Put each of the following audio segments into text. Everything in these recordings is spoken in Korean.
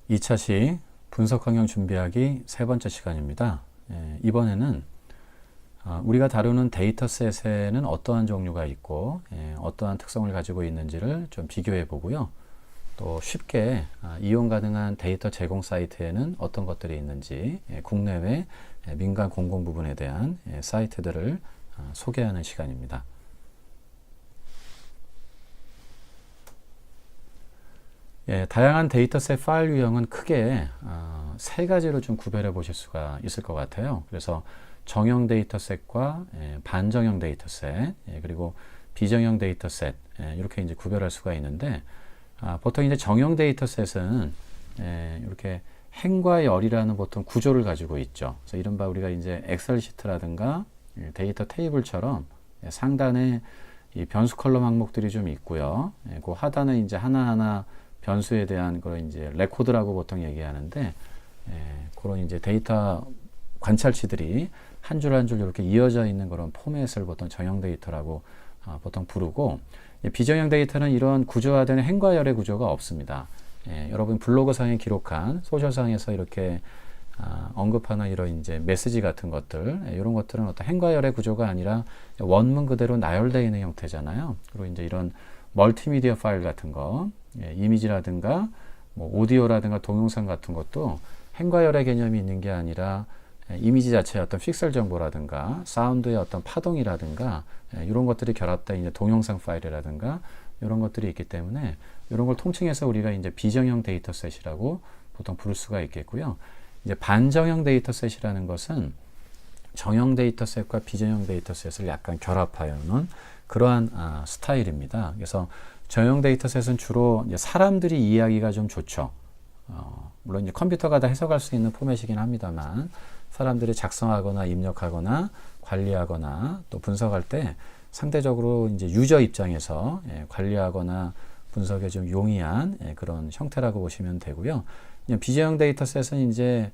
2차시 분석 환경 준비하기 세 번째 시간입니다. 이번에는 우리가 다루는 데이터셋에는 어떠한 종류가 있고 어떠한 특성을 가지고 있는지를 좀 비교해 보고요. 또 쉽게 이용 가능한 데이터 제공 사이트에는 어떤 것들이 있는지 국내외 민간 공공 부분에 대한 사이트들을 소개하는 시간입니다. 다양한 데이터셋 파일 유형은 크게 세 가지로 좀 구별해 보실 수가 있을 것 같아요. 그래서 정형 데이터셋과 반정형 데이터셋, 그리고 비정형 데이터셋, 이렇게 이제 구별할 수가 있는데, 보통 이제 정형 데이터셋은 이렇게 행과 열이라는 보통 구조를 가지고 있죠. 그래서 이른바 우리가 이제 엑셀 시트라든가 데이터 테이블처럼 상단에 이 변수 컬럼 항목들이 좀 있고요. 그 하단에 이제 하나하나 변수에 대한 걸 이제 레코드라고 보통 얘기하는데, 그런 이제 데이터 관찰치들이 한 줄 한 줄 이렇게 이어져 있는 그런 포맷을 보통 정형 데이터라고 보통 부르고, 비정형 데이터는 이런 구조화된 행과 열의 구조가 없습니다. 여러분 블로그상에 기록한 소셜상에서 이렇게 언급하는 이런 이제 메시지 같은 것들, 이런 것들은 어떤 행과 열의 구조가 아니라 원문 그대로 나열되어 있는 형태잖아요. 그리고 이제 이런 멀티미디어 파일 같은 거, 이미지라든가 뭐 오디오라든가 동영상 같은 것도 행과 열의 개념이 있는 게 아니라 이미지 자체의 어떤 픽셀 정보라든가 사운드의 어떤 파동이라든가 이런 것들이 결합된 이제 동영상 파일이라든가 이런 것들이 있기 때문에 이런 걸 통칭해서 우리가 이제 비정형 데이터셋이라고 보통 부를 수가 있겠고요. 이제 반정형 데이터셋이라는 것은 정형 데이터셋과 비정형 데이터셋을 약간 결합하여는 그러한 스타일입니다. 그래서 정형 데이터셋은 주로 이제 사람들이 이해하기가 좀 좋죠. 물론 이제 컴퓨터가 다 해석할 수 있는 포맷이긴 합니다만, 사람들이 작성하거나 입력하거나 관리하거나 또 분석할 때 상대적으로 이제 유저 입장에서 관리하거나 분석에 좀 용이한 그런 형태라고 보시면 되고요. 비정형 데이터셋은 이제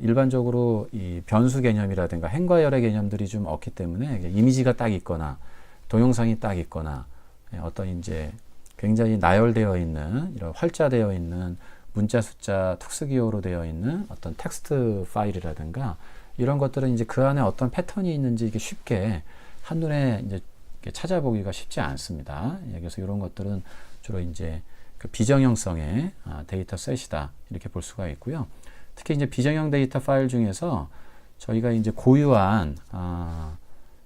일반적으로 이 변수 개념이라든가 행과 열의 개념들이 좀 없기 때문에 이미지가 딱 있거나 동영상이 딱 있거나 어떤 이제 굉장히 나열되어 있는 이런 활자되어 있는 문자 숫자 특수기호로 되어 있는 어떤 텍스트 파일이라든가 이런 것들은 이제 그 안에 어떤 패턴이 있는지 이게 쉽게 한눈에 이제 찾아보기가 쉽지 않습니다. 그래서 이런 것들은 주로 이제 그 비정형성의 데이터 셋이다 이렇게 볼 수가 있고요. 특히 이제 비정형 데이터 파일 중에서 저희가 이제 고유한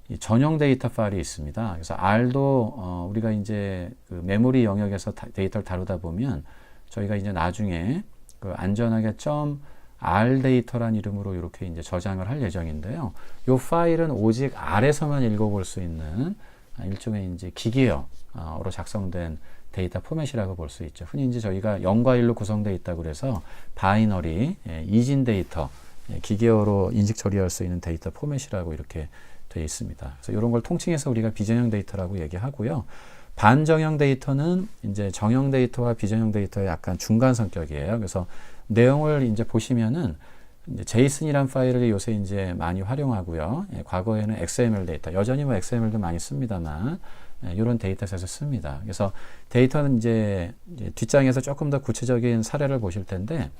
이 전용 데이터 파일이 있습니다. 그래서 R도 우리가 이제 그 메모리 영역에서 데이터를 다루다 보면 저희가 이제 나중에 그 안전하게 .R 데이터란 이름으로 이렇게 이제 저장을 할 예정인데요. 이 파일은 오직 R에서만 읽어볼 수 있는 일종의 이제 기계어로 작성된 데이터 포맷이라고 볼 수 있죠. 흔히 이제 저희가 0과 1로 구성되어 있다고 그래서 바이너리, 이진 데이터, 기계어로 인식 처리할 수 있는 데이터 포맷이라고 이렇게 되어 있습니다. 그래서 이런 걸 통칭해서 우리가 비정형 데이터라고 얘기하고요. 반정형 데이터는 이제 정형 데이터와 비정형 데이터의 약간 중간 성격이에요. 그래서 내용을 이제 보시면은 이제 제이슨이란 파일을 요새 이제 많이 활용하고요. 과거에는 XML 데이터, 여전히 뭐 XML도 많이 씁니다만 이런 데이터셋을 씁니다. 그래서 데이터는 이제 뒷장에서 조금 더 구체적인 사례를 보실 텐데,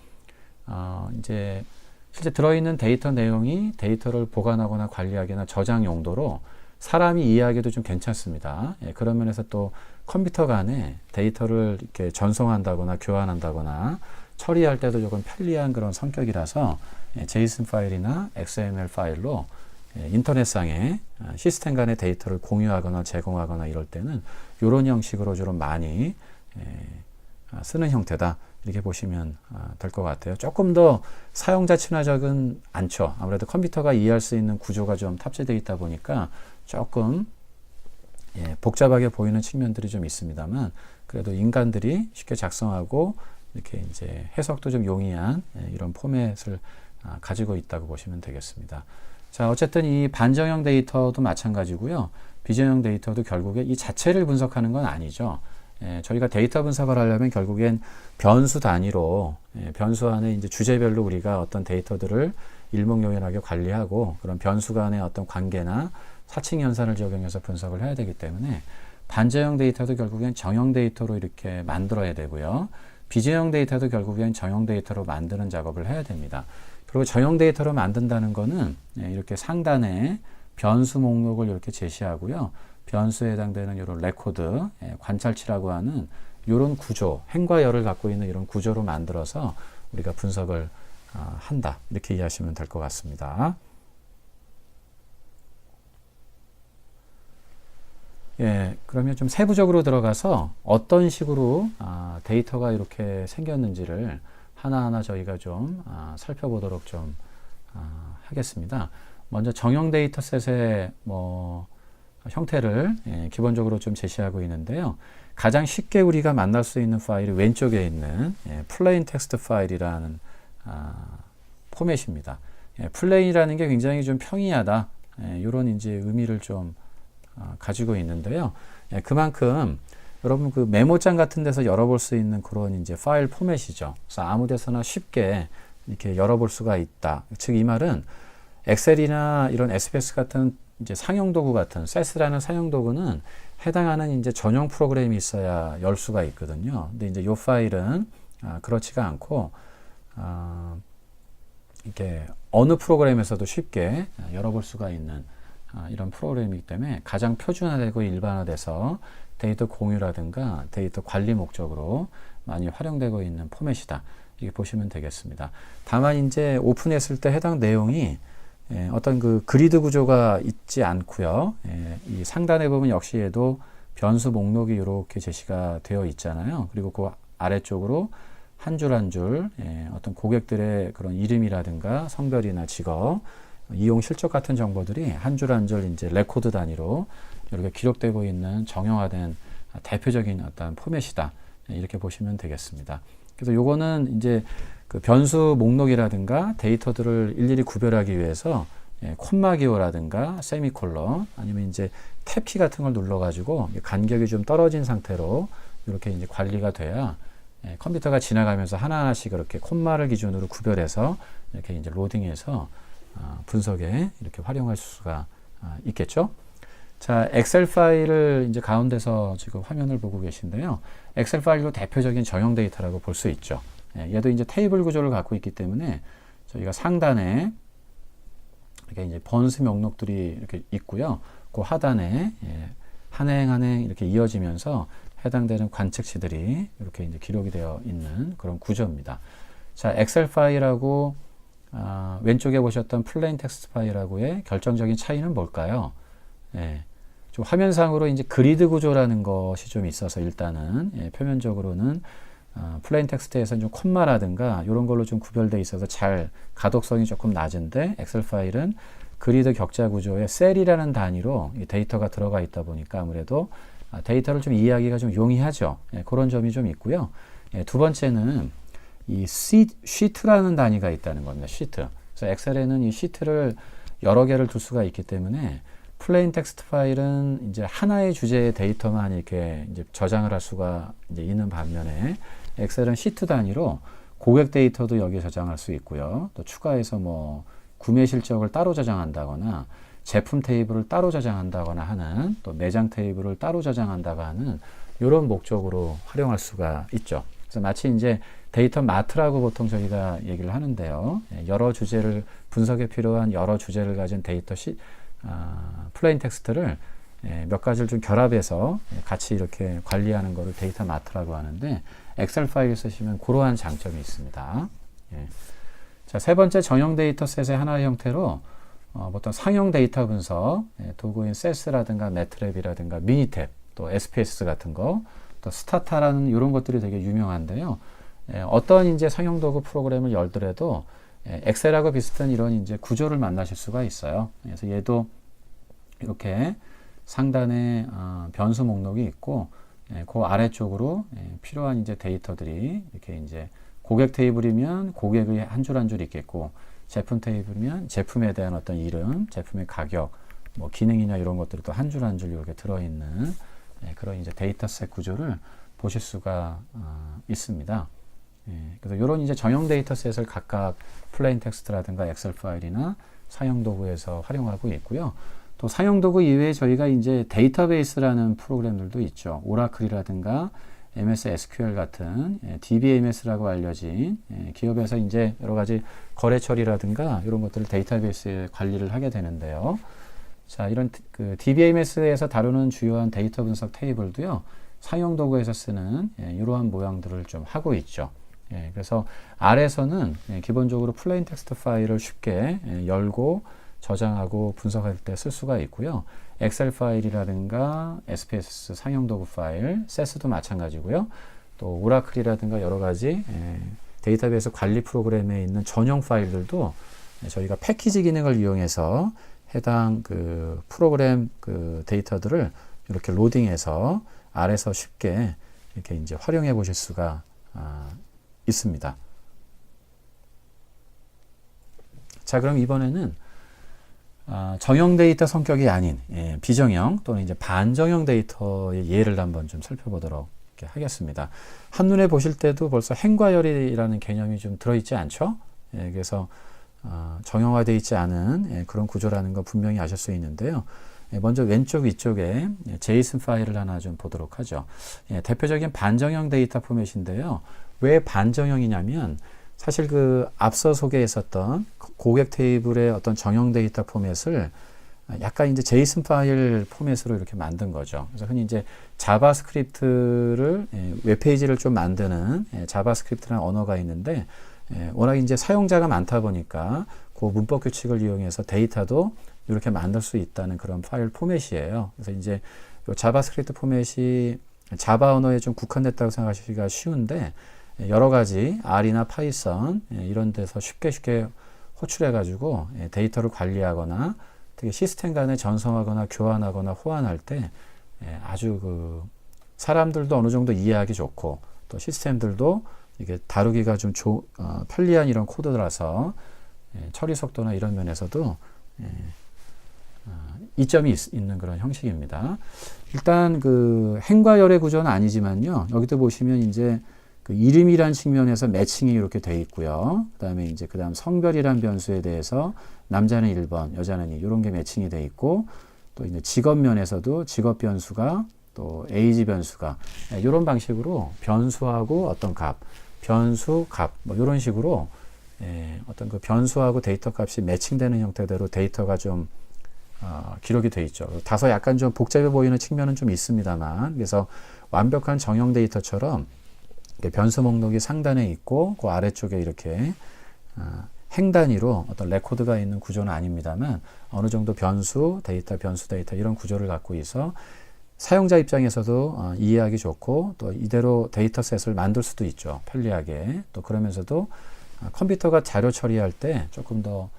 이제 실제 들어있는 데이터 내용이 데이터를 보관하거나 관리하거나 저장 용도로 사람이 이해하기도 좀 괜찮습니다. 그런 면에서 또 컴퓨터 간에 데이터를 이렇게 전송한다거나 교환한다거나 처리할 때도 조금 편리한 그런 성격이라서 제이슨 파일이나 XML 파일로 인터넷상에 시스템 간의 데이터를 공유하거나 제공하거나 이럴 때는 이런 형식으로 주로 많이 쓰는 형태다. 이렇게 보시면 될 것 같아요. 조금 더 사용자 친화적은 않죠. 아무래도 컴퓨터가 이해할 수 있는 구조가 좀 탑재되어 있다 보니까 조금 복잡하게 보이는 측면들이 좀 있습니다만, 그래도 인간들이 쉽게 작성하고 이렇게 이제 해석도 좀 용이한 이런 포맷을 가지고 있다고 보시면 되겠습니다. 자, 어쨌든 이 반정형 데이터도 마찬가지고요. 비정형 데이터도 결국에 이 자체를 분석하는 건 아니죠. 저희가 데이터 분석을 하려면 결국엔 변수 단위로 변수 안에 이제 주제별로 우리가 어떤 데이터들을 일목요연하게 관리하고 그런 변수 간의 어떤 관계나 사칭 연산을 적용해서 분석을 해야 되기 때문에 반정형 데이터도 결국엔 정형 데이터로 이렇게 만들어야 되고요. 비전형 데이터도 결국엔 정형 데이터로 만드는 작업을 해야 됩니다. 그리고 정형 데이터로 만든다는 거는 이렇게 상단에 변수 목록을 이렇게 제시하고요. 변수에 해당되는 이런 레코드, 관찰치라고 하는 이런 구조, 행과 열을 갖고 있는 이런 구조로 만들어서 우리가 분석을 한다. 이렇게 이해하시면 될 것 같습니다. 예, 그러면 좀 세부적으로 들어가서 어떤 식으로 데이터가 이렇게 생겼는지를 하나하나 저희가 좀 살펴보도록 좀 하겠습니다. 먼저 정형 데이터셋의 형태를 기본적으로 좀 제시하고 있는데요. 가장 쉽게 우리가 만날 수 있는 파일이 왼쪽에 있는 plain text 파일이라는 포맷입니다. plain이라는 게 굉장히 좀 평이하다. 이런 이제 의미를 좀 가지고 있는데요. 그만큼 여러분 그 메모장 같은 데서 열어볼 수 있는 그런 이제 파일 포맷이죠. 그래서 아무 데서나 쉽게 이렇게 열어볼 수가 있다. 즉 이 말은 엑셀이나 이런 SPS 같은 이제 상용 도구 같은 SES라는 상용 도구는 해당하는 이제 전용 프로그램이 있어야 열 수가 있거든요. 근데 이제 이 파일은 그렇지가 않고 이렇게 어느 프로그램에서도 쉽게 열어볼 수가 있는 이런 프로그램이기 때문에 가장 표준화되고 일반화돼서 데이터 공유라든가 데이터 관리 목적으로 많이 활용되고 있는 포맷이다. 이렇게 보시면 되겠습니다. 다만 이제 오픈했을 때 해당 내용이 어떤 그 그리드 구조가 있지 않고요. 이 상단에 보면 역시 얘도 변수 목록이 이렇게 제시가 되어 있잖아요. 그리고 그 아래쪽으로 한 줄 한 줄 어떤 고객들의 그런 이름이라든가 성별이나 직업, 이용 실적 같은 정보들이 한 줄 한 줄 이제 레코드 단위로 이렇게 기록되고 있는 정형화된 대표적인 어떤 포맷이다. 이렇게 보시면 되겠습니다. 그래서 요거는 이제 그 변수 목록이라든가 데이터들을 일일이 구별하기 위해서 콤마 기호라든가 세미콜론 아니면 이제 탭키 같은 걸 눌러가지고 간격이 좀 떨어진 상태로 이렇게 이제 관리가 돼야 컴퓨터가 지나가면서 하나하나씩 이렇게 콤마를 기준으로 구별해서 이렇게 이제 로딩해서 분석에 이렇게 활용할 수가 있겠죠. 자, 엑셀 파일을 이제 가운데서 지금 화면을 보고 계신데요. 엑셀 파일로 대표적인 정형 데이터라고 볼 수 있죠. 얘도 이제 테이블 구조를 갖고 있기 때문에 저희가 상단에 이렇게 이제 번수 목록들이 이렇게 있고요. 그 하단에 한 행 한 행 이렇게 이어지면서 해당되는 관측치들이 이렇게 이제 기록이 되어 있는 그런 구조입니다. 자, 엑셀 파일하고 왼쪽에 보셨던 플레인 텍스트 파일하고의 결정적인 차이는 뭘까요? 좀 화면상으로 이제 그리드 구조라는 것이 좀 있어서 일단은 표면적으로는 플레인 텍스트에서는 좀 콤마라든가 이런 걸로 좀 구별되어 있어서 잘 가독성이 조금 낮은데 엑셀 파일은 그리드 격자 구조에 셀이라는 단위로 이 데이터가 들어가 있다 보니까 아무래도 데이터를 좀 이해하기가 좀 용이하죠. 그런 점이 좀 있고요. 두 번째는 이 시트라는 단위가 있다는 겁니다. 시트. 그래서 엑셀에는 이 시트를 여러 개를 둘 수가 있기 때문에 플레인 텍스트 파일은 이제 하나의 주제의 데이터만 이렇게 이제 저장을 할 수가 이제 있는 반면에 엑셀은 시트 단위로 고객 데이터도 여기에 저장할 수 있고요. 또 추가해서 뭐 구매 실적을 따로 저장한다거나 제품 테이블을 따로 저장한다거나 하는 또 매장 테이블을 따로 저장한다거나 하는 이런 목적으로 활용할 수가 있죠. 그래서 마치 이제 데이터 마트라고 보통 저희가 얘기를 하는데요. 여러 주제를 분석에 필요한 여러 주제를 가진 데이터 플레인 텍스트를 몇 가지를 좀 결합해서 같이 이렇게 관리하는 것을 데이터 마트라고 하는데 엑셀 파일 쓰시면 그러한 장점이 있습니다. 자, 세 번째 정형 데이터셋의 하나의 형태로 보통 상형 데이터 분석 도구인 SES라든가 매트랩이라든가 미니탭 또 SPS 같은 거 또 스타타라는 이런 것들이 되게 유명한데요. 어떤 이제 상용 도구 프로그램을 열더라도 엑셀하고 비슷한 이런 이제 구조를 만나실 수가 있어요. 그래서 얘도 이렇게 상단에 변수 목록이 있고 그 아래쪽으로 필요한 이제 데이터들이 이렇게 이제 고객 테이블이면 고객의 한 줄 한 줄 있겠고 제품 테이블이면 제품에 대한 어떤 이름, 제품의 가격, 뭐 기능이나 이런 것들이 또 한 줄 한 줄 이렇게 들어있는 그런 이제 데이터셋 구조를 보실 수가 있습니다. 그래서 이런 이제 정형 데이터셋을 각각 플레인 텍스트라든가 엑셀 파일이나 상용 도구에서 활용하고 있고요. 또 상용 도구 이외에 저희가 이제 데이터베이스라는 프로그램들도 있죠. 오라클이라든가 MS SQL 같은 DBMS라고 알려진 기업에서 이제 여러 가지 거래 처리라든가 이런 것들을 데이터베이스에 관리를 하게 되는데요. 자, 이런 그 DBMS에서 다루는 주요한 데이터 분석 테이블도요, 사용 도구에서 쓰는 이러한 모양들을 좀 하고 있죠. 그래서 R에서는 기본적으로 플레인 텍스트 파일을 쉽게 열고 저장하고 분석할 때 쓸 수가 있고요. 엑셀 파일이라든가 SPSS 상용 도구 파일, 세스도 마찬가지고요. 또 오라클이라든가 여러 가지 데이터베이스 관리 프로그램에 있는 전용 파일들도 저희가 패키지 기능을 이용해서 해당 그 프로그램 그 데이터들을 이렇게 로딩해서 R에서 쉽게 이렇게 이제 활용해 보실 수가 있습니다. 자, 그럼 이번에는 정형 데이터 성격이 아닌 비정형 또는 이제 반정형 데이터의 예를 한번 좀 살펴보도록 하겠습니다. 한눈에 보실 때도 벌써 행과 열이라는 개념이 좀 들어있지 않죠? 그래서 정형화되어 있지 않은 그런 구조라는 거 분명히 아실 수 있는데요. 먼저 왼쪽 위쪽에 제이슨 파일을 하나 좀 보도록 하죠. 대표적인 반정형 데이터 포맷인데요. 왜 반정형이냐면 사실 그 앞서 소개했었던 고객 테이블의 어떤 정형 데이터 포맷을 약간 이제 제이슨 파일 포맷으로 이렇게 만든 거죠. 그래서 흔히 이제 자바스크립트를 웹페이지를 좀 만드는 자바스크립트라는 언어가 있는데 워낙 이제 사용자가 많다 보니까 그 문법 규칙을 이용해서 데이터도 이렇게 만들 수 있다는 그런 파일 포맷이에요. 그래서 이제 요 자바스크립트 포맷이 자바 언어에 좀 국한됐다고 생각하시기가 쉬운데 여러 가지 R이나 파이썬 이런 데서 쉽게 호출해 가지고 데이터를 관리하거나 특히 시스템 간에 전송하거나 교환하거나 호환할 때 아주 그 사람들도 어느 정도 이해하기 좋고 또 시스템들도 이게 다루기가 좀 편리한 이런 코드라서 처리 속도나 이런 면에서도 이점이 있는 그런 형식입니다. 일단 그 행과 열의 구조는 아니지만요. 여기도 보시면 이제 그 이름이란 측면에서 매칭이 이렇게 돼 있고요. 그다음에 이제 그다음 성별이란 변수에 대해서 남자는 1번, 여자는 2 이런 게 매칭이 돼 있고 또 이제 직업 면에서도 직업 변수가 또 에이지 변수가 이런 방식으로 변수하고 어떤 값, 변수 값 뭐 이런 식으로 어떤 그 변수하고 데이터 값이 매칭되는 형태대로 데이터가 좀 기록이 돼 있죠. 다소 약간 좀 복잡해 보이는 측면은 좀 있습니다만 그래서 완벽한 정형 데이터처럼 변수 목록이 상단에 있고 그 아래쪽에 이렇게 행 단위로 어떤 레코드가 있는 구조는 아닙니다만 어느 정도 변수 데이터 이런 구조를 갖고 있어 사용자 입장에서도 이해하기 좋고 또 이대로 데이터셋을 만들 수도 있죠. 편리하게. 또 그러면서도 컴퓨터가 자료 처리할 때 조금 더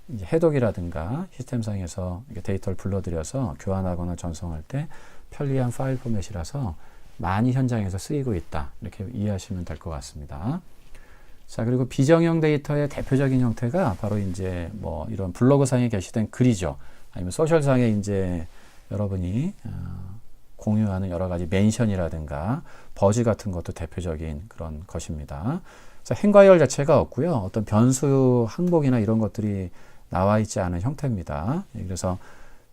이제 해독이라든가 시스템상에서 데이터를 불러들여서 교환하거나 전송할 때 편리한 파일 포맷이라서 많이 현장에서 쓰이고 있다. 이렇게 이해하시면 될 것 같습니다. 자, 그리고 비정형 데이터의 대표적인 형태가 바로 이제 뭐 이런 블로그상에 게시된 글이죠. 아니면 소셜상에 이제 여러분이 공유하는 여러 가지 멘션이라든가 버즈 같은 것도 대표적인 그런 것입니다. 그래서 행과열 자체가 없고요. 어떤 변수 항목이나 이런 것들이 나와 있지 않은 형태입니다. 그래서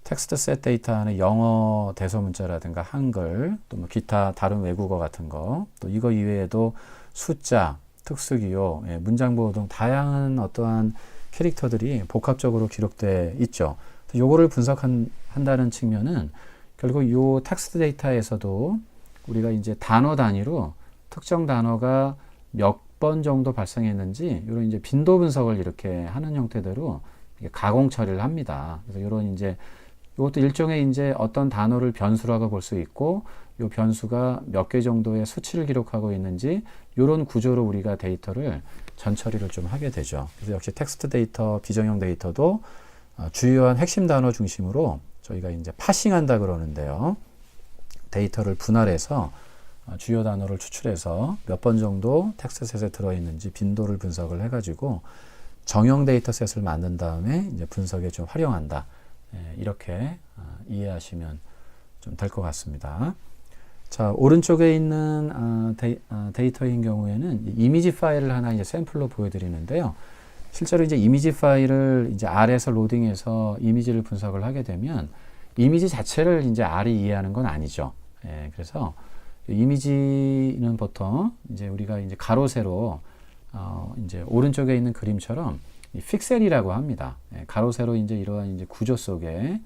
텍스트 셋 데이터 안에 영어 대소문자라든가 한글 또 뭐 기타 다른 외국어 같은 거 또 이거 이외에도 숫자, 특수기호, 문장 보호 등 다양한 어떠한 캐릭터들이 복합적으로 기록돼 있죠. 요거를 분석한다는 측면은 결국 요 텍스트 데이터에서도 우리가 이제 단어 단위로 특정 단어가 몇 번 정도 발생했는지 이런 이제 빈도 분석을 이렇게 하는 형태대로 가공 처리를 합니다. 그래서 이런 이제 이것도 일종의 이제 어떤 단어를 변수라고 볼 수 있고 이 변수가 몇 개 정도의 수치를 기록하고 있는지 이런 구조로 우리가 데이터를 전처리를 좀 하게 되죠. 그래서 역시 텍스트 데이터, 비정형 데이터도 주요한 핵심 단어 중심으로 저희가 이제 파싱한다 그러는데요. 데이터를 분할해서 주요 단어를 추출해서 몇 번 정도 텍스트셋에 들어있는지 빈도를 분석을 해가지고 정형 데이터셋을 만든 다음에 이제 분석에 좀 활용한다. 이렇게 이해하시면 좀 될 것 같습니다. 자, 오른쪽에 있는 데이터인 경우에는 이미지 파일을 하나 이제 샘플로 보여드리는데요. 실제로 이제 이미지 파일을 이제 R에서 로딩해서 이미지를 분석을 하게 되면 이미지 자체를 이제 R이 이해하는 건 아니죠. 그래서 이미지는 보통 이제 우리가 이제 가로 세로 이제 오른쪽에 있는 그림처럼 이 픽셀이라고 합니다. 가로 세로 이제 이러한 이제 구조 속에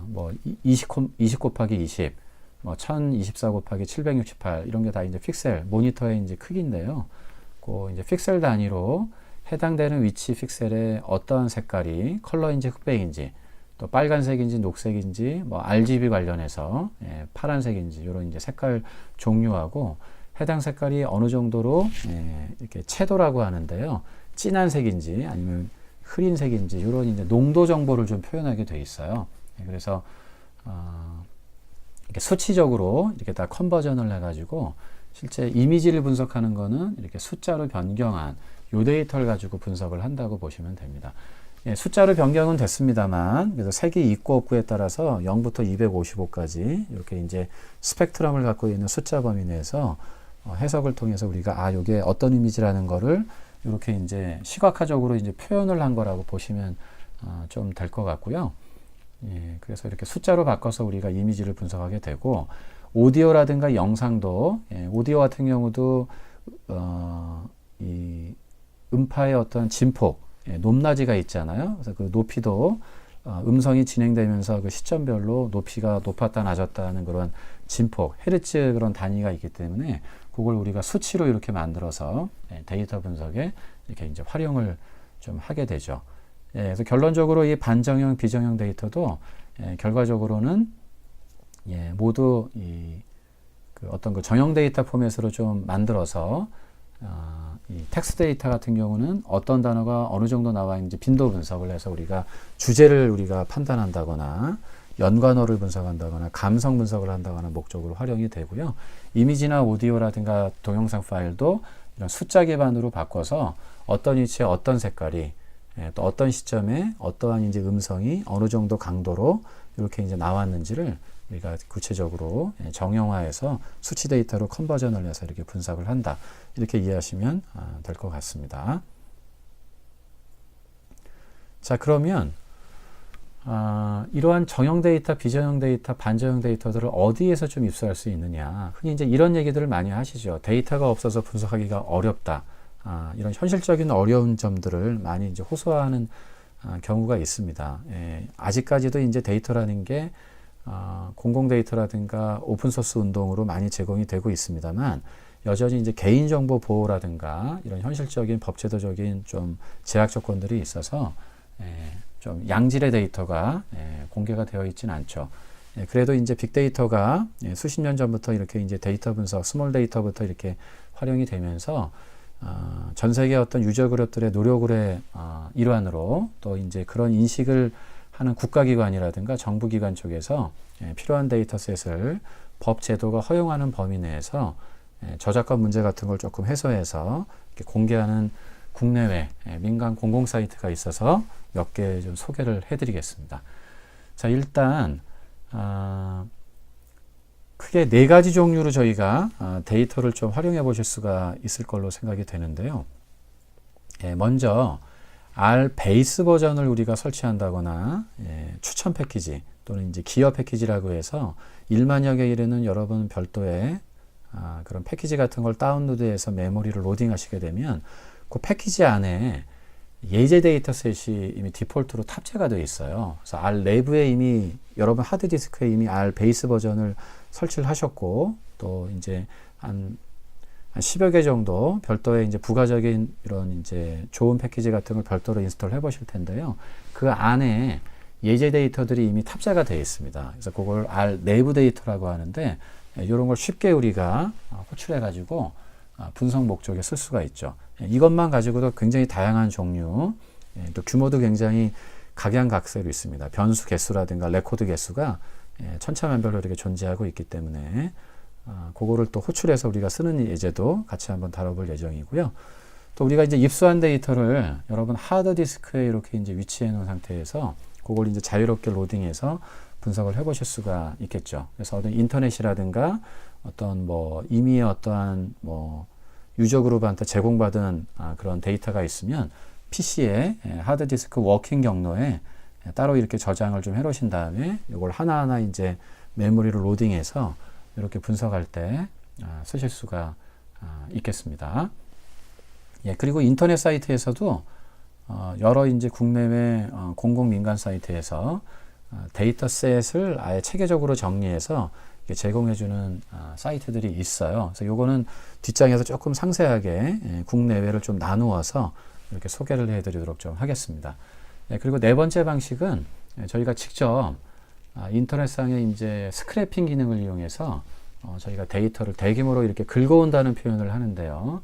뭐 20 곱하기 20, 뭐 1024 곱하기 768 이런 게 다 이제 픽셀 모니터의 이제 크기인데요. 그 이제 픽셀 단위로 해당되는 위치 픽셀의 어떠한 색깔이 컬러인지 흑백인지 또 빨간색인지 녹색인지 뭐 RGB 관련해서 파란색인지 이런 이제 색깔 종류하고 해당 색깔이 어느 정도로 이렇게 채도라고 하는데요. 진한 색인지 아니면 흐린 색인지 이런 이제 농도 정보를 좀 표현하게 돼 있어요. 그래서 이렇게 수치적으로 이렇게 다 컨버전을 해가지고 실제 이미지를 분석하는 거는 이렇게 숫자로 변경한 요 데이터를 가지고 분석을 한다고 보시면 됩니다. 숫자로 변경은 됐습니다만 그래서 색이 있고 없고에 따라서 0부터 255까지 이렇게 이제 스펙트럼을 갖고 있는 숫자 범위 내에서 해석을 통해서 우리가 요게 어떤 이미지라는 거를 이렇게 이제 시각화적으로 이제 표현을 한 거라고 보시면 좀 될 것 같고요. 그래서 이렇게 숫자로 바꿔서 우리가 이미지를 분석하게 되고 오디오라든가 영상도 오디오 같은 경우도 이 음파의 어떤 진폭 높낮이가 있잖아요. 그래서 그 높이도 음성이 진행되면서 그 시점별로 높이가 높았다 낮았다는 그런 진폭, 헤르츠 그런 단위가 있기 때문에 그걸 우리가 수치로 이렇게 만들어서 데이터 분석에 이렇게 이제 활용을 좀 하게 되죠. 그래서 결론적으로 이 반정형, 비정형 데이터도 결과적으로는 모두 그 어떤 그 정형 데이터 포맷으로 좀 만들어서 이 텍스트 데이터 같은 경우는 어떤 단어가 어느 정도 나와 있는지 빈도 분석을 해서 우리가 주제를 우리가 판단한다거나 연관어를 분석한다거나 감성 분석을 한다거나 목적으로 활용이 되고요. 이미지나 오디오라든가 동영상 파일도 이런 숫자 기반으로 바꿔서 어떤 위치에 어떤 색깔이 또 어떤 시점에 어떠한 이제 음성이 어느 정도 강도로 이렇게 이제 나왔는지를 우리가 구체적으로 정형화해서 수치 데이터로 컨버전을 해서 이렇게 분석을 한다. 이렇게 이해하시면 될 것 같습니다. 자, 그러면 이러한 정형 데이터, 비정형 데이터, 반정형 데이터들을 어디에서 좀 입수할 수 있느냐. 흔히 이제 이런 얘기들을 많이 하시죠. 데이터가 없어서 분석하기가 어렵다. 이런 현실적인 어려운 점들을 많이 이제 호소하는 경우가 있습니다. 아직까지도 이제 데이터라는 게 공공 데이터라든가 오픈소스 운동으로 많이 제공이 되고 있습니다만 여전히 이제 개인정보 보호라든가 이런 현실적인 법제도적인 좀 제약 조건들이 있어서 좀 양질의 데이터가 공개가 되어 있지는 않죠. 그래도 이제 빅데이터가 수십 년 전부터 이렇게 이제 데이터 분석, 스몰 데이터부터 이렇게 활용이 되면서 전 세계 어떤 유저 그룹들의 노력의 일환으로 또 이제 그런 인식을 하는 국가기관이라든가 정부기관 쪽에서 필요한 데이터셋을 법 제도가 허용하는 범위 내에서 저작권 문제 같은 걸 조금 해소해서 이렇게 공개하는 국내외 민간 공공 사이트가 있어서 몇 개 좀 소개를 해드리겠습니다. 자, 일단 크게 4가지 종류로 저희가 데이터를 좀 활용해 보실 수가 있을 걸로 생각이 되는데요. 먼저 R 베이스 버전을 우리가 설치한다거나 추천 패키지 또는 이제 기여 패키지라고 해서 1만여 개 이르는 여러분 별도의 그런 패키지 같은 걸 다운로드해서 메모리를 로딩하시게 되면 그 패키지 안에 예제 데이터셋이 이미 디폴트로 탑재가 되어 있어요. 그래서 R 내부에 이미 여러분 하드디스크에 이미 R 베이스 버전을 설치를 하셨고 또 이제 한 10여 개 정도 별도의 이제 부가적인 이런 이제 좋은 패키지 같은 걸 별도로 인스톨 해 보실 텐데요. 그 안에 예제 데이터들이 이미 탑재가 되어 있습니다. 그래서 그걸 R 내부 데이터라고 하는데 이런 걸 쉽게 우리가 호출해 가지고 분석 목적에 쓸 수가 있죠. 이것만 가지고도 굉장히 다양한 종류, 또 규모도 굉장히 각양각색으로 있습니다. 변수 개수라든가 레코드 개수가 천차만별로 이렇게 존재하고 있기 때문에 그거를 또 호출해서 우리가 쓰는 예제도 같이 한번 다뤄볼 예정이고요. 또 우리가 이제 입수한 데이터를 여러분 하드디스크에 이렇게 이제 위치해 놓은 상태에서 그걸 이제 자유롭게 로딩해서 분석을 해보실 수가 있겠죠. 그래서 어떤 인터넷이라든가 어떤 뭐 이미 어떠한 뭐 유저 그룹한테 제공받은 그런 데이터가 있으면 PC에 하드디스크 워킹 경로에 따로 이렇게 저장을 좀 해놓으신 다음에 이걸 하나하나 이제 메모리를 로딩해서 이렇게 분석할 때 쓰실 수가 있겠습니다. 예, 그리고 인터넷 사이트에서도 여러 이제 국내외 공공 민간 사이트에서 데이터셋을 아예 체계적으로 정리해서 제공해주는 사이트들이 있어요. 그래서 요거는 뒷장에서 조금 상세하게 국내외를 좀 나누어서 이렇게 소개를 해드리도록 좀 하겠습니다. 예, 그리고 네 번째 방식은 저희가 직접 인터넷상의 이제 스크래핑 기능을 이용해서 저희가 데이터를 대규모로 이렇게 긁어온다는 표현을 하는데요.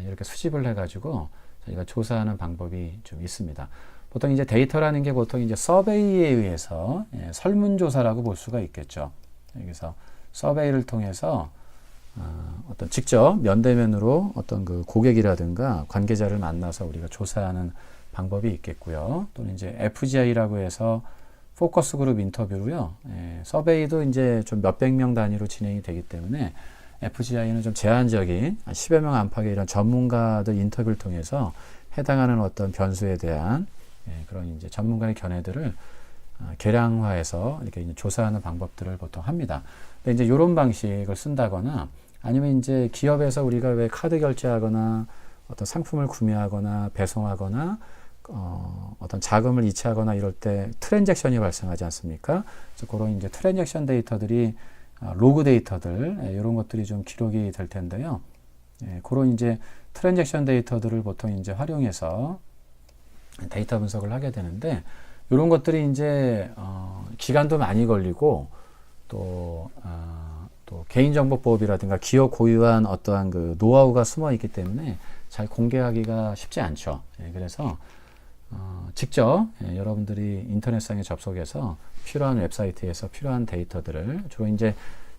이렇게 수집을 해가지고 저희가 조사하는 방법이 좀 있습니다. 보통 이제 데이터라는 게 보통 이제 서베이에 의해서 설문조사라고 볼 수가 있겠죠. 여기서 서베이를 통해서 어떤 직접 면대면으로 어떤 그 고객이라든가 관계자를 만나서 우리가 조사하는 방법이 있겠고요. 또는 이제 FGI라고 해서 포커스 그룹 인터뷰로요. 서베이도 이제 좀 몇백 명 단위로 진행이 되기 때문에 FGI는 좀 제한적인 10여 명 안팎의 이런 전문가들 인터뷰를 통해서 해당하는 어떤 변수에 대한 그런 이제 전문가의 견해들을 계량화해서 이렇게 이제 조사하는 방법들을 보통 합니다. 근데 이제 이런 방식을 쓴다거나 아니면 이제 기업에서 우리가 왜 카드 결제하거나 어떤 상품을 구매하거나 배송하거나 어떤 자금을 이체하거나 이럴 때 트랜잭션이 발생하지 않습니까? 그래서 그런 이제 트랜잭션 데이터들이 로그 데이터들 이런 것들이 좀 기록이 될 텐데요. 그런 이제 트랜잭션 데이터들을 보통 이제 활용해서 데이터 분석을 하게 되는데 이런 것들이 이제 기간도 많이 걸리고 또 개인정보법이라든가 기업 고유한 어떠한 그 노하우가 숨어 있기 때문에 잘 공개하기가 쉽지 않죠. 그래서 직접 여러분들이 인터넷상에 접속해서 필요한 웹사이트에서 필요한 데이터들을 주로 이제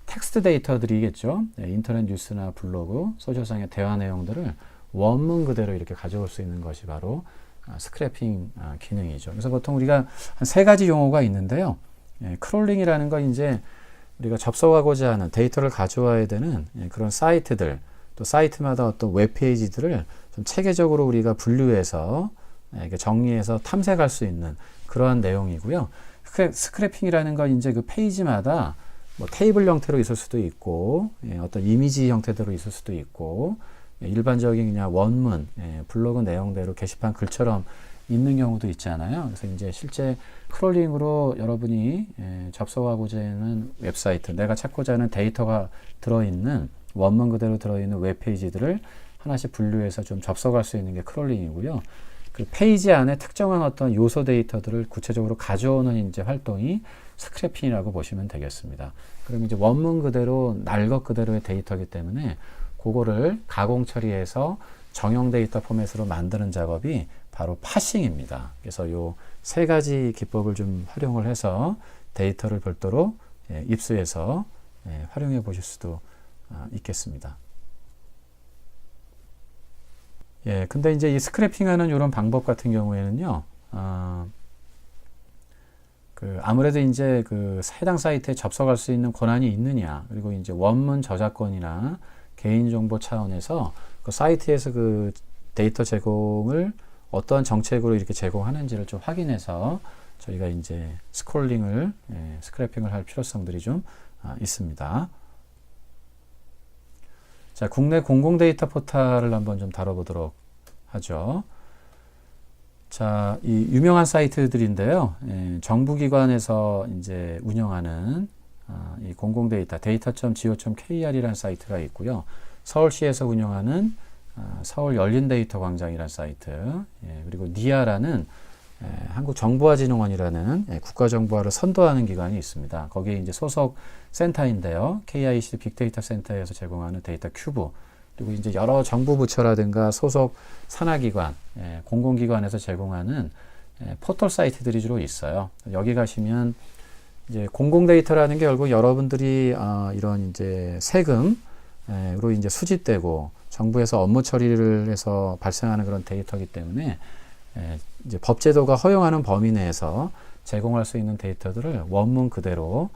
텍스트 데이터들이겠죠. 인터넷 뉴스나 블로그, 소셜상의 대화 내용들을 원문 그대로 이렇게 가져올 수 있는 것이 바로 스크래핑 기능이죠. 그래서 보통 우리가 한 세 가지 용어가 있는데요. 크롤링이라는 건 이제 우리가 접속하고자 하는 데이터를 가져와야 되는 그런 사이트들, 또 사이트마다 어떤 웹페이지들을 좀 체계적으로 우리가 분류해서 정리해서 탐색할 수 있는 그러한 내용이고요. 스크래핑이라는 건 이제 그 페이지마다 뭐 테이블 형태로 있을 수도 있고, 어떤 이미지 형태대로 있을 수도 있고, 일반적인 그냥 원문, 블로그 내용대로 게시판 글처럼 있는 경우도 있잖아요. 그래서 이제 실제 크롤링으로 여러분이 접속하고자 하는 웹사이트, 내가 찾고자 하는 데이터가 들어있는 원문 그대로 들어있는 웹페이지들을 하나씩 분류해서 좀 접속할 수 있는 게 크롤링이고요. 그 페이지 안에 특정한 어떤 요소 데이터들을 구체적으로 가져오는 이제 활동이 스크래핑이라고 보시면 되겠습니다. 그럼 이제 원문 그대로 날 것 그대로의 데이터이기 때문에 그거를 가공 처리해서 정형 데이터 포맷으로 만드는 작업이 바로 파싱입니다. 그래서 요 세 가지 기법을 좀 활용을 해서 데이터를 별도로 입수해서 활용해 보실 수도 있겠습니다. 근데 이제 이 스크래핑하는 이런 방법 같은 경우에는요, 아무래도 이제 그 해당 사이트에 접속할 수 있는 권한이 있느냐, 그리고 이제 원문 저작권이나 개인정보 차원에서 그 사이트에서 그 데이터 제공을 어떤 정책으로 이렇게 제공하는지를 좀 확인해서 저희가 이제 스크래핑을 할 필요성들이 좀 있습니다. 자, 국내 공공 데이터 포털을 한번 좀 다뤄보도록 하죠. 자, 이 유명한 사이트들인데요. 정부기관에서 이제 운영하는 이 공공 데이터, data.go.kr이라는 사이트가 있고요. 서울시에서 운영하는 서울 열린 데이터 광장이라는 사이트, 그리고 니아라는 한국정보화진흥원이라는 국가정보화를 선도하는 기관이 있습니다. 거기에 이제 소속 센터인데요. KIC 빅데이터 센터에서 제공하는 데이터 큐브, 그리고 이제 여러 정부 부처라든가 소속 산하기관, 공공기관에서 제공하는 포털 사이트들이 주로 있어요. 여기 가시면 이제 공공 데이터라는 게 결국 여러분들이 이런 이제 세금으로 이제 수집되고 정부에서 업무 처리를 해서 발생하는 그런 데이터이기 때문에 이제 법제도가 허용하는 범위 내에서 제공할 수 있는 데이터들을 원문 그대로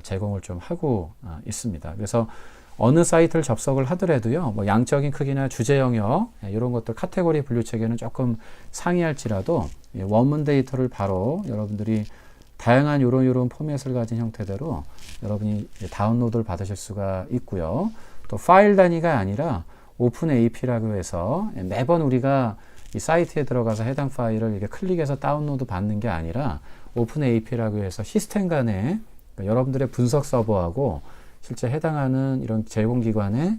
제공을 좀 하고 있습니다. 그래서 어느 사이트를 접속을 하더라도요, 뭐 양적인 크기나 주제 영역 이런 것들 카테고리 분류 체계는 조금 상이할지라도 원문 데이터를 바로 여러분들이 다양한 요런 포맷을 가진 형태대로 여러분이 다운로드를 받으실 수가 있고요. 또 파일 단위가 아니라 오픈 AP라고 해서 매번 우리가 이 사이트에 들어가서 해당 파일을 이렇게 클릭해서 다운로드 받는 게 아니라 오픈 AP라고 해서 시스템 간에 여러분들의 분석 서버하고 실제 해당하는 이런 제공기관의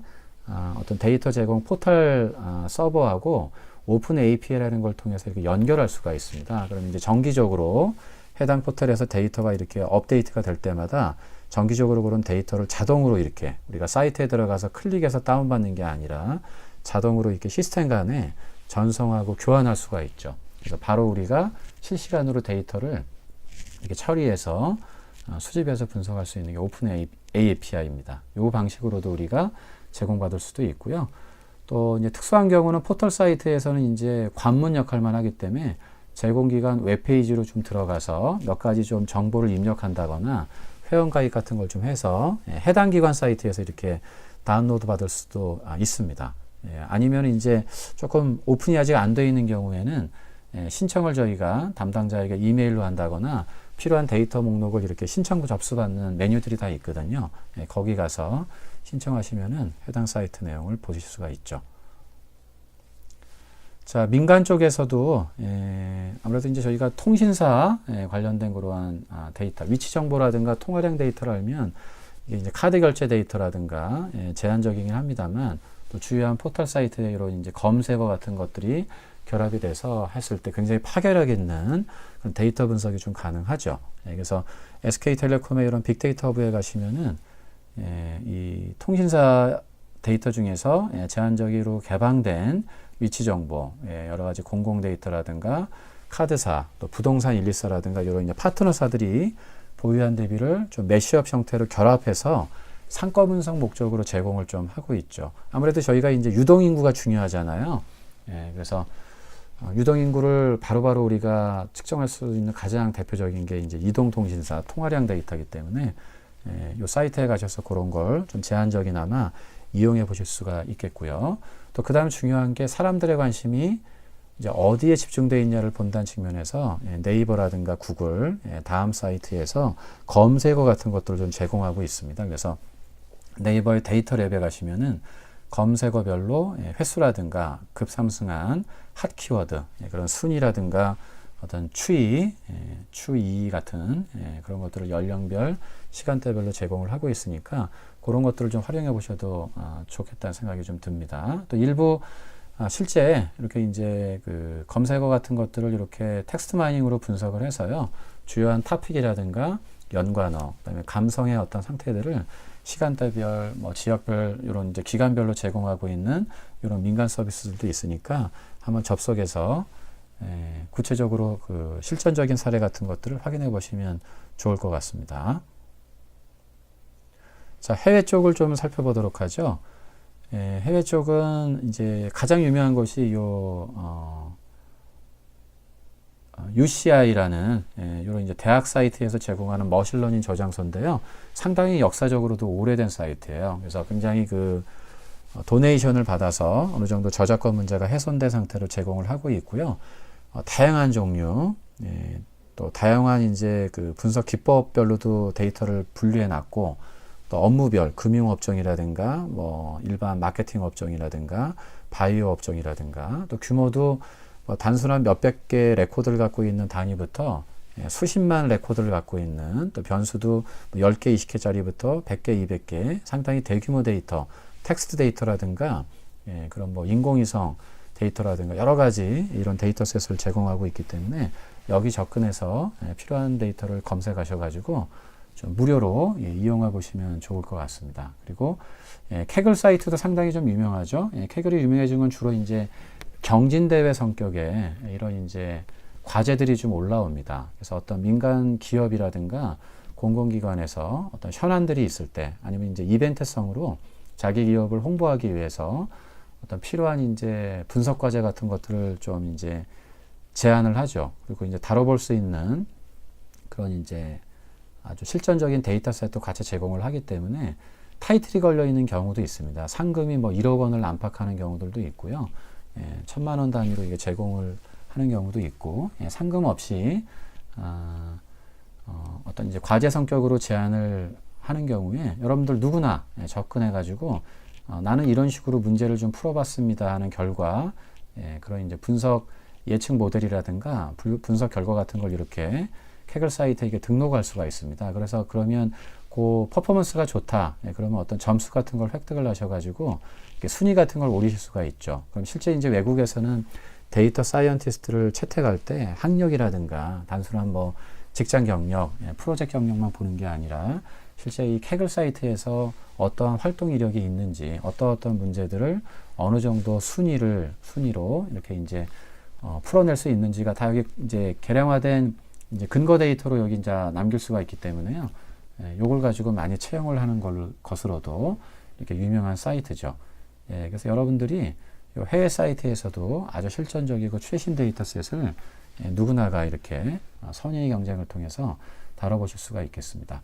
어떤 데이터 제공 포털 서버하고 오픈 API라는 걸 통해서 이렇게 연결할 수가 있습니다. 그럼 이제 정기적으로 해당 포털에서 데이터가 이렇게 업데이트가 될 때마다 정기적으로 그런 데이터를 자동으로 이렇게 우리가 사이트에 들어가서 클릭해서 다운받는 게 아니라 자동으로 이렇게 시스템 간에 전송하고 교환할 수가 있죠. 그래서 바로 우리가 실시간으로 데이터를 이렇게 처리해서 수집해서 분석할 수 있는 게 오픈 API입니다. 이 방식으로도 우리가 제공받을 수도 있고요. 또 이제 특수한 경우는 포털 사이트에서는 이제 관문 역할만 하기 때문에 제공기관 웹페이지로 좀 들어가서 몇 가지 좀 정보를 입력한다거나 회원가입 같은 걸 좀 해서 해당 기관 사이트에서 이렇게 다운로드 받을 수도 있습니다. 아니면 이제 조금 오픈이 아직 안 되어 있는 경우에는 신청을 저희가 담당자에게 이메일로 한다거나 필요한 데이터 목록을 이렇게 신청부 접수받는 메뉴들이 다 있거든요. 거기 가서 신청하시면은 해당 사이트 내용을 보실 수가 있죠. 자, 민간 쪽에서도 아무래도 이제 저희가 통신사 관련된 그러한 데이터, 위치 정보라든가 통화량 데이터를 알면 이게 이제 카드 결제 데이터라든가 제한적이긴 합니다만 또 주요한 포털 사이트로 이제 검색어 같은 것들이 결합이 돼서 했을 때 굉장히 파괴력 있는 그런 데이터 분석이 좀 가능하죠. 그래서 SK텔레콤의 이런 빅데이터 허브에 가시면은 이 통신사 데이터 중에서 제한적으로 개방된 위치 정보, 여러 가지 공공 데이터라든가 카드사, 또 부동산 124라든가 이런 이제 파트너사들이 보유한 대비를 좀 매시업 형태로 결합해서 상권 분석 목적으로 제공을 좀 하고 있죠. 아무래도 저희가 이제 유동인구가 중요하잖아요. 그래서 유동인구를 바로바로 우리가 측정할 수 있는 가장 대표적인 게 이제 이동통신사 통화량 데이터이기 때문에 이 사이트에 가셔서 그런 걸 좀 제한적이나마 이용해 보실 수가 있겠고요. 또 그 다음 중요한 게 사람들의 관심이 이제 어디에 집중되어 있냐를 본다는 측면에서 네이버라든가 구글, 다음 사이트에서 검색어 같은 것들을 좀 제공하고 있습니다. 그래서 네이버의 데이터 랩에 가시면은 검색어별로 횟수라든가 급상승한 핫 키워드, 그런 순위라든가 어떤 추이 같은 그런 것들을 연령별, 시간대별로 제공을 하고 있으니까 그런 것들을 좀 활용해 보셔도 좋겠다는 생각이 좀 듭니다. 또 일부 실제 이렇게 이제 그 검색어 같은 것들을 이렇게 텍스트 마이닝으로 분석을 해서요, 주요한 토픽이라든가 연관어, 그다음에 감성의 어떤 상태들을 시간대별, 뭐 지역별, 이런 이제 기간별로 제공하고 있는 이런 민간 서비스들도 있으니까 한번 접속해서 구체적으로 그 실전적인 사례 같은 것들을 확인해 보시면 좋을 것 같습니다. 자, 해외 쪽을 좀 살펴보도록 하죠. 해외 쪽은 이제 가장 유명한 것이 UCI라는 이런 이제 대학 사이트에서 제공하는 머신러닝 저장소인데요. 상당히 역사적으로도 오래된 사이트예요. 그래서 굉장히 그 도네이션을 받아서 어느 정도 저작권 문제가 해소된 상태로 제공을 하고 있고요. 다양한 종류, 또 다양한 이제 그 분석 기법별로도 데이터를 분류해 놨고, 또 업무별, 금융 업종이라든가, 뭐 일반 마케팅 업종이라든가, 바이오 업종이라든가, 또 규모도 뭐 단순한 몇백 개의 레코드를 갖고 있는 단위부터 수십만 레코드를 갖고 있는, 또 변수도 10개, 20개짜리부터 100개, 200개, 상당히 대규모 데이터, 텍스트 데이터라든가, 그런 뭐 인공위성 데이터라든가 여러 가지 이런 데이터셋을 제공하고 있기 때문에 여기 접근해서 필요한 데이터를 검색하셔가지고 좀 무료로 이용해 보시면 좋을 것 같습니다. 그리고 캐글 사이트도 상당히 좀 유명하죠. 캐글이 유명해진 건 주로 이제 경진대회 성격의 이런 이제 과제들이 좀 올라옵니다. 그래서 어떤 민간 기업이라든가 공공기관에서 어떤 현안들이 있을 때, 아니면 이제 이벤트성으로 자기 기업을 홍보하기 위해서 어떤 필요한 이제 분석 과제 같은 것들을 좀 이제 제안을 하죠. 그리고 이제 다뤄볼 수 있는 그런 이제 아주 실전적인 데이터셋도 같이 제공을 하기 때문에 타이틀이 걸려 있는 경우도 있습니다. 상금이 뭐 1억 원을 안팎하는 경우들도 있고요. 1,000만 원 단위로 이게 제공을 하는 경우도 있고, 상금 없이 어떤 이제 과제 성격으로 제안을 하는 경우에 여러분들 누구나 접근해 가지고 나는 이런 식으로 문제를 좀 풀어봤습니다 하는 결과, 그런 이제 분석 예측 모델이라든가 분석 결과 같은 걸 이렇게 캐글 사이트에 등록할 수가 있습니다. 그래서 그러면 그 퍼포먼스가 좋다. 그러면 어떤 점수 같은 걸 획득을 하셔가지고 순위 같은 걸 올리실 수가 있죠. 그럼 실제 이제 외국에서는 데이터 사이언티스트를 채택할 때 학력이라든가 단순한 뭐 직장 경력, 프로젝트 경력만 보는 게 아니라 실제 이 캐글 사이트에서 어떠한 활동 이력이 있는지, 어떤 문제들을 어느 정도 순위로 이렇게 이제 풀어낼 수 있는지가 다 여기 이제 계량화된 이제 근거 데이터로 여기 이제 남길 수가 있기 때문에요. 요걸 가지고 많이 채용을 하는 것으로도 이렇게 유명한 사이트죠. 그래서 여러분들이 요 해외 사이트에서도 아주 실전적이고 최신 데이터셋을 누구나가 이렇게 선의의 경쟁을 통해서 다뤄보실 수가 있겠습니다.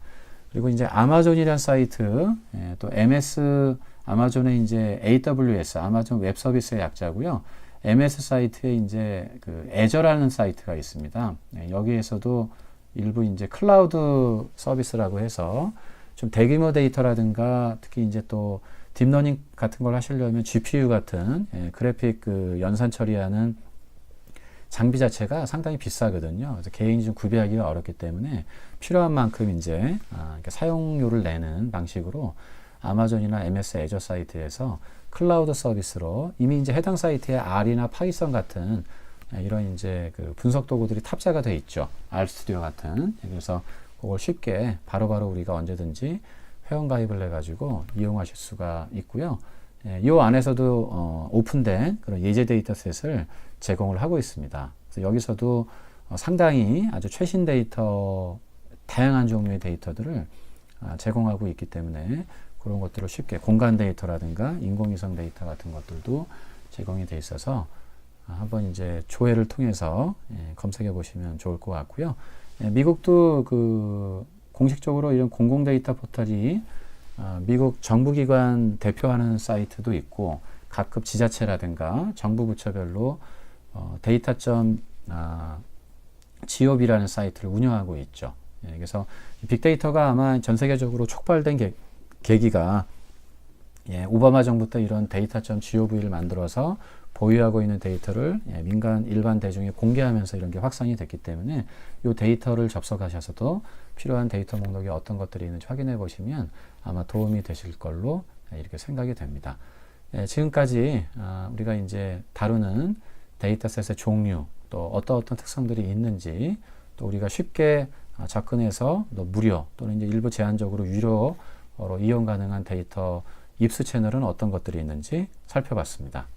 그리고 이제 아마존이라는 사이트, 또 MS, 아마존의 이제 AWS, 아마존 웹 서비스의 약자고요. MS 사이트에 이제 그 애저라는 사이트가 있습니다. 여기에서도 일부 이제 클라우드 서비스라고 해서 좀 대규모 데이터라든가 특히 이제 또 딥러닝 같은 걸 하시려면 GPU 같은 그래픽 그 연산 처리하는 장비 자체가 상당히 비싸거든요. 그래서 개인이 좀 구비하기가 어렵기 때문에 필요한 만큼 이제 사용료를 내는 방식으로 아마존이나 MS 애저 사이트에서 클라우드 서비스로 이미 이제 해당 사이트에 R이나 파이썬 같은 이런 이제 그 분석 도구들이 탑재가 되어 있죠. RStudio 같은. 그래서 그걸 쉽게 바로바로 우리가 언제든지 회원 가입을 해가지고 이용하실 수가 있고요. 이 안에서도 오픈된 그런 예제 데이터셋을 제공을 하고 있습니다. 그래서 여기서도 상당히 아주 최신 데이터, 다양한 종류의 데이터들을 제공하고 있기 때문에 그런 것들을 쉽게 공간 데이터라든가 인공위성 데이터 같은 것들도 제공이 돼 있어서 한번 이제 조회를 통해서 검색해 보시면 좋을 것 같고요. 미국도 그 공식적으로 이런 공공 데이터 포털이 미국 정부기관 대표하는 사이트도 있고 각급 지자체라든가 정부 부처별로 data.gov이라는 사이트를 운영하고 있죠. 그래서 빅데이터가 아마 전 세계적으로 촉발된 계기가 오바마 정부 때 이런 data.gov를 만들어서 보유하고 있는 데이터를 민간 일반 대중에 공개하면서 이런 게 확산이 됐기 때문에 이 데이터를 접속하셔서도 필요한 데이터 목록에 어떤 것들이 있는지 확인해 보시면 아마 도움이 되실 걸로 이렇게 생각이 됩니다. 지금까지 우리가 이제 다루는 데이터셋의 종류, 또 어떤 특성들이 있는지, 또 우리가 쉽게 접근해서 무료 또는 이제 일부 제한적으로 유료로 이용 가능한 데이터 입수 채널은 어떤 것들이 있는지 살펴봤습니다.